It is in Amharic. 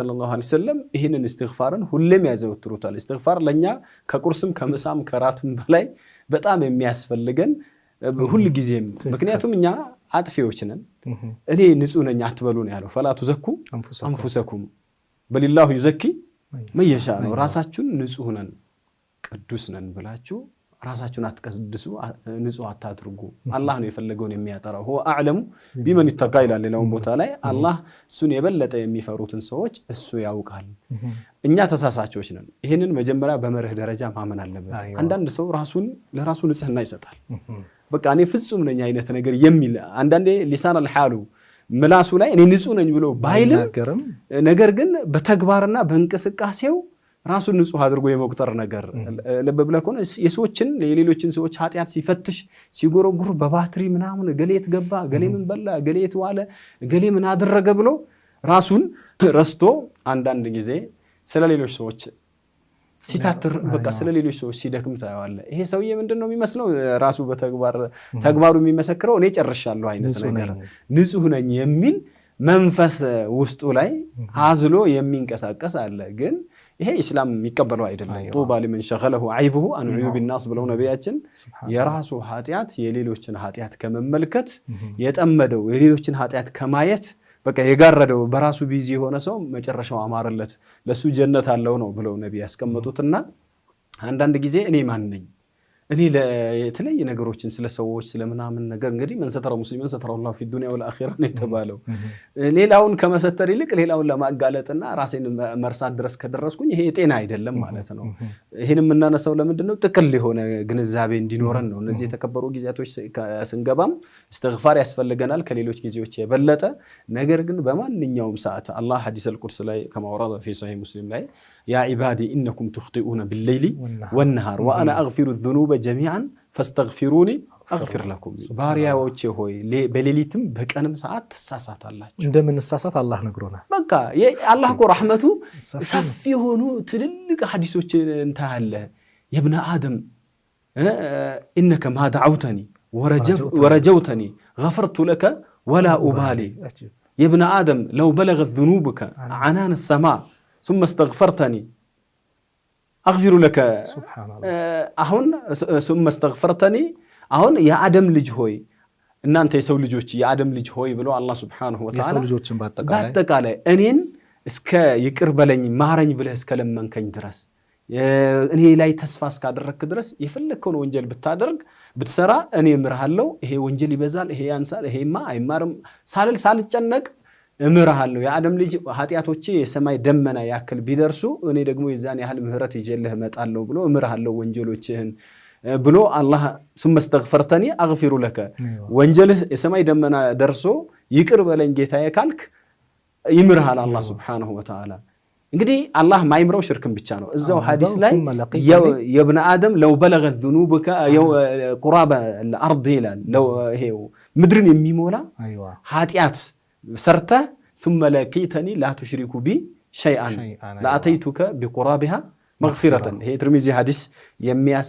ሰለላሁ ዐለይሂ ወሰለም ይሄንን እስትግፋርን ሁሌም ያዘወትሩታል። እስትግፋር ለኛ ከቁርስም ከምሳም ከራትም በላይ በጣም የሚያስፈልገን ሁሉ ጊዜም ምክንያቱም እኛ አጥፊዎች ነን። እኔ ንጹህ ነኝ አትበሉ ነው ያለው። ፈላቱ ዘኩ አንፉሰኩም በሊላሁ ይዘኪ መየሻ ነው። ራሳችሁን ንጹህ ነን ቅዱስ ነን ብላችሁ ራሳችሁን አትቀድሱ፣ ንጹህ አታድርጉ። አላህ ነው የፈለገውን የሚያጠራው። هو اعلم بمن اتقى ይላል ሌላው ቦታ ላይ አላህ እሱን የበለጠ የሚፈሩትን ሰዎች እሱ ያውቃል። እኛ ተሳሳቾች ነን። ይሄንን መጀመሪያ በመርህ ደረጃ ማመን አለበት። አንዳንድ ሰው ለራሱ ንጽህና ይሰጣል። በቃ እኔ ፍጹም ነኝ አይነት ነገር የሚል አንዳንዴ ሊሳን الحال ምላሱ ላይ እኔ ንጹህ ነኝ ብሎ ባይልም ነገር ግን በተግባርና በእንቅስቃሴው ራሱን ንጹህ አድርጎ የመቁጠር ነገር ለበብለህ ኮነ የሰዎችን የሌሎችን ሰዎች ኃጢያት ሲፈትሽ ሲጎረጉር በባትሪ ምናምን ገሌት ገባ ገሌ ምን በላ ገሌት ዋለ ገሌ ምን አደረገ ብሎ ራሱን ረስቶ አንዳንድ ጊዜ ስለሌሎች ሰዎች ሲታትር በቃ ስለሌሎች ሰዎች ሲደክም ታያዋለ። ይሄ ሰውዬ ምንድነው የሚመስለው? ራሱ ተግባሩ የሚመሰክረው እኔ ጨርሻለሁ አይነት ነገር ንጹህ ነኝ የሚል መንፈስ ውስጡ ላይ አዝሎ የሚንቀሳቀስ አለ። ግን ይሄ እስላም የሚቀበለው አይደለም። ጡባ ለመን ሸገለሁ አይብሁ አን ዑዩብ الناس ብለው ነብያችን የራሱ ኃጢያት የሌሎችን ኃጢያት ከመመልከት የጠመደው የሌሎችን ኃጢያት ከማየት በቃ የጋረደው በራሱ ቢዚ የሆነ ሰው መጨረሻው አማረለት ለሱ ጀነት አለው ነው ብለው ነብይ ያስቀመጡትና አንዳንድ ጊዜ እኔ ማን ነኝ እኔ ለተለየ ነገሮችን ስለ ሰዎች ስለምናምን ነገር እንግዲህ من ستر مسلما ستر الله في الدنيا والاخره ነው የተባለው። ሌላውን ከመሰተር ይልቅ ሌላውን ለማጋለጥና ራሴን መርሳት ድረስ ከደረስኩኝ ይሄ ጤና አይደለም ማለት ነው። ይሄን የምናነሳው ለምንድነው? ጥቅል የሆነ ግንዛቤ እንዲኖረን ነው። እነዚህ የተከበሩ ጊዜያቶች ስንገባም እስትግፋር ያስፈልገናል ከሌሎች ጊዜዎች የበለጠ። ነገር ግን በማንኛውም ሰዓት አላህ ሐዲስ አልቁርስ ላይ ከማውራዳ في صحيح مسلم ላይ يا عبادي انكم تخطئون بالليل والنهار وانا اغفر الذنوب جميعا فاستغفروني اغفر لكم። ባሪያዎቼ ሆይ በሌሊትም በቀንም ሰዓት ተሳሳታላችሁ። እንደምን ተሳሳት አላህ ነግሮናል። በቃ አላህ እኮ ረህመቱ ሰፊ ሆኖ ትልልቅ ሐዲሶች እንታያለ። يا ابن ادم انك ما دعوتني ورجوتني غفرت لك ولا ابالي. يا ابن ادم لو بلغت ذنوبك عنان السماء ثم استغفرتني اغفر لك. سبحان الله. አሁን ثم استغفرتني አሁን የአደም ልጅ ሆይ እናንተ የሰው ልጆች የአደም ልጅ ሆይ ብሎ አላህ Subhanahu Wa Ta'ala የሰው ልጆችን ባጠቃላይ እኔን እስከ ይቅር በለኝ ማረኝ ብለህ እስከ ለመንከኝ ድረስ እኔ ላይ ተስፋ እስካደረክ ድረስ የፈለከውን ወንጀል ብታደርግ ብትሰራ እኔ እምርሃለሁ። ይሄ ወንጀል ይበዛል ይሄ ያንሳል ይሄማ አይማርም ሳልጨነቅ እምርሃለሁ። የአደም ልጅ ኃጢያቶቼ የሰማይ ደመና ያክል ቢደርሱ እኔ ደግሞ የዛን ያህል ምህረት ይጀልህ መጣለሁ ብሎ እምርሃለሁ ወንጀሎችህን ብሎ አላህ ثم استغفرتني اغفر لك። ወንጀልህ የሰማይ ደመና ደርሶ ይቅር በለኝ ጌታዬ ካልክ ይምርሃል አላህ Subhanahu Wa Ta'ala። እንግዲህ አላህ ማይምረው ሽርክን ብቻ ነው። እዛው ሐዲስ ላይ يا ابن ادم لو بلغت ذنوبك قرابه الارض ይላል። لو ይሄው ምድርን የሚሞላ ኃጢያት ሰርተ ثم لقيتني لا تشرك بي شيئا لاتيتك بقرابها مغفرة. هي ترمذي حديث የሚያስ